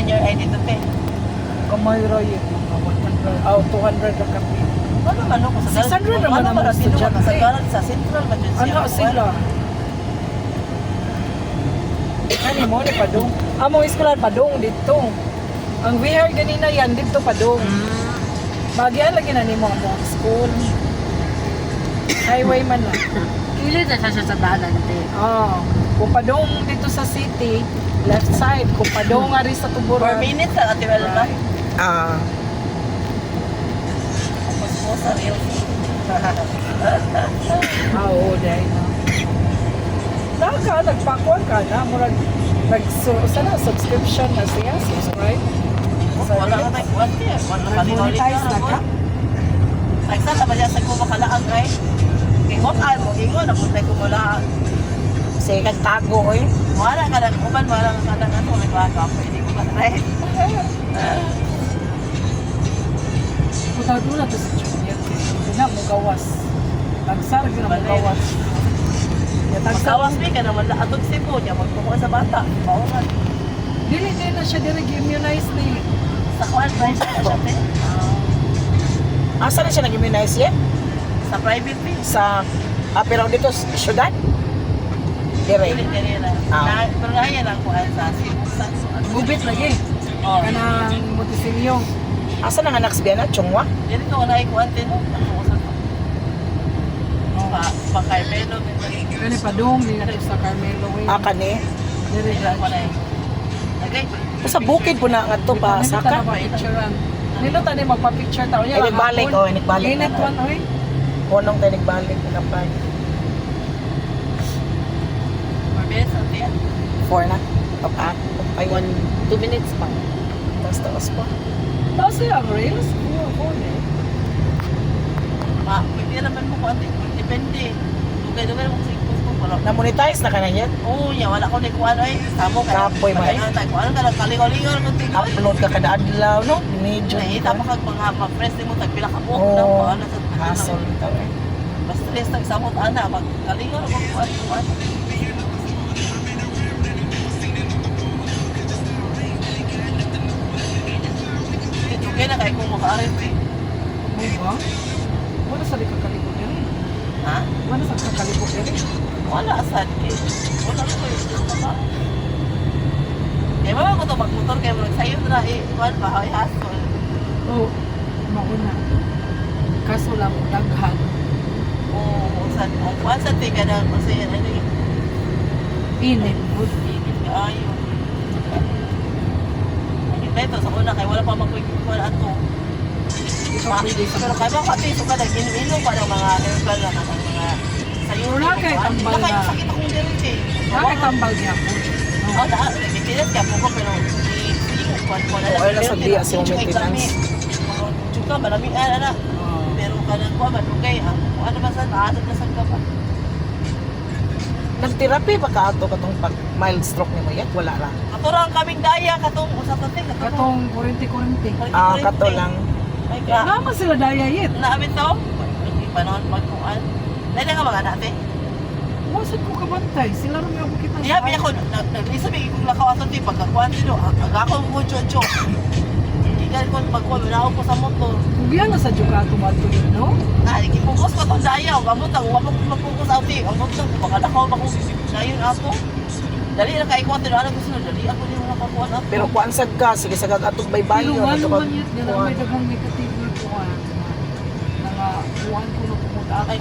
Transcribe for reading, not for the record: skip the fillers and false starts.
senior ID to te. Kamay rayit mga 100. Oh, 200 ang kapi. Ano ko sa 600 naman ang mga estudyante. Sa garan sa Central man dyan siya. Ano sila? Ano mo ni Padong? Among eskwela Padong dito. Ang we heard ganina yan dito Padong. Bagyan lagi na nimo ang school. Highway man na. Kilit na siya sa dalan, te. Oh, kung Padong dito sa city, left side. Kung Padong nga rin sa 4 Tuburan. minutes sa Ate Welda. Ah, Tapos po sa real. Oo, dahil na. Naka, nagpakuan ka na. Murag, sana subscription na siya, subscribe. Wala ka tayo kuwan niya. Wala ka Nag-monetize na ka? Nagsa sa badya sa kumakalaan ay. Kingotan mo, ingon na punta kumulaan. sige kang tago eh. Wala ka lang uban, wala ka lang ano. Nagwaka ako, hindi ko matry. Punta doon na to sa Junior. Hindi na, mugawas. Tagsar, hindi na mugawas. Magkawas mi ka naman na atong Cebu niya, magkukuha sa bata. Baungan. Dili din na siya direct-immunize ni. Sa kuwan, ba siya siya te? Asa na siya nag-immunize yet? Sa private fee. Sa, pero dito, syudad? Dire. Dili na. Ah. Pero nga yan ang kuwan sa Cebu. Gubit lagi. Oh. Kanang Montecillo. Asa na nga naksbiyan na? Chungwa? Dili ko na ikuwan din. Pa Carmelo. Kani Padong, di na to sa Carmelo. Ah, kani? Dili Dili ko na na. Nagay. Sa bukid po na nga to pa, saka? Nilo tani magpa-picture tayo niya. Ay, nagbalik, oh, nagbalik. Minute one, oy. Punong tayo nagbalik na pa. Mabilis ang tiyan. 4 na. Up, ay 2 minutes pa. taas pa. Tapos siya, reels. Pwede naman mo kuwan din. Depende. Dugay-dugay mo sa ikos ko. Na-monetize na ka na yan? Oo, niya. Wala ko na kuwan ay. Samo ka. Kapoy, may. Kuwan ka lang. Kalingaw-lingaw ng tingin. Upload ka kada adlaw, no? Medyo. Nahita mo kag mga ma-press mo tagpila ka buhok Oo. na paano sa Hassle ito eh. basta stress nagsamot ana magkalingaw mo kuan. Ito kaya na kay kung maka-RF. Mo ba? Wala sa kakalibot yan. Ha? Wala sa kakalibot yan. Wala asad eh. Wala ko yung ba? Eh mama ko to magmotor kay mo sayo na eh kuan ba ay hassle. Oo. Mauna. Kaso lang, daghan. Oo, sa kuan sa tiga na kasi ano yung Init. good init kaayo. Dito sa una kay wala pa magkuikuan ato. Pero kaya mo pati so ka nag-inom pa ng mga herbal na ng mga sayo. Wala kay tambal na. Kaya sakit akong diretso eh. Bakit tambal niya po? Oh, nagpipilit ka po ko pero hindi ko kuan ko na. Oo, wala sa biya si maintenance. Chuka malamig ana. Pero kanang ko madugay ah. Ano ba sa aadot na sa ka pa? Nag-therapy pa ka ato katong pag mild stroke ni mo yan? Wala lang. Katurang kaming daya katong usap natin Katong 40-40. Ah, kato lang. Ay ka. Naman sila daya yet. Naamin to? Hindi pa noon magkuhan. Dahil nga mga anak eh. Wasad ko kabantay. Sila rin yung kita Iya, biya ko, nag-isabing kung lakaw ato ti pagkakuhan dito. Aga ako mo chocho. Ikan ko pagkuhan, minaw ko sa motor. Kubiya na sa Ducato matuloy, no? Nagipugos ko itong dayaw. Gamot ang wala ko magpugos sa uti. Ang motor, baka nakaw ba kung ngayon ako. Dali na kaikuhan, tinaanan ko sila. Dali ako din nakakuhan ako. Pero kuansad ka, sige sa atong baybayon. Iluwan ito naman ka- yun. Ganun may dagang negative na kuhan. Nga kuhan ko na pumunta ako.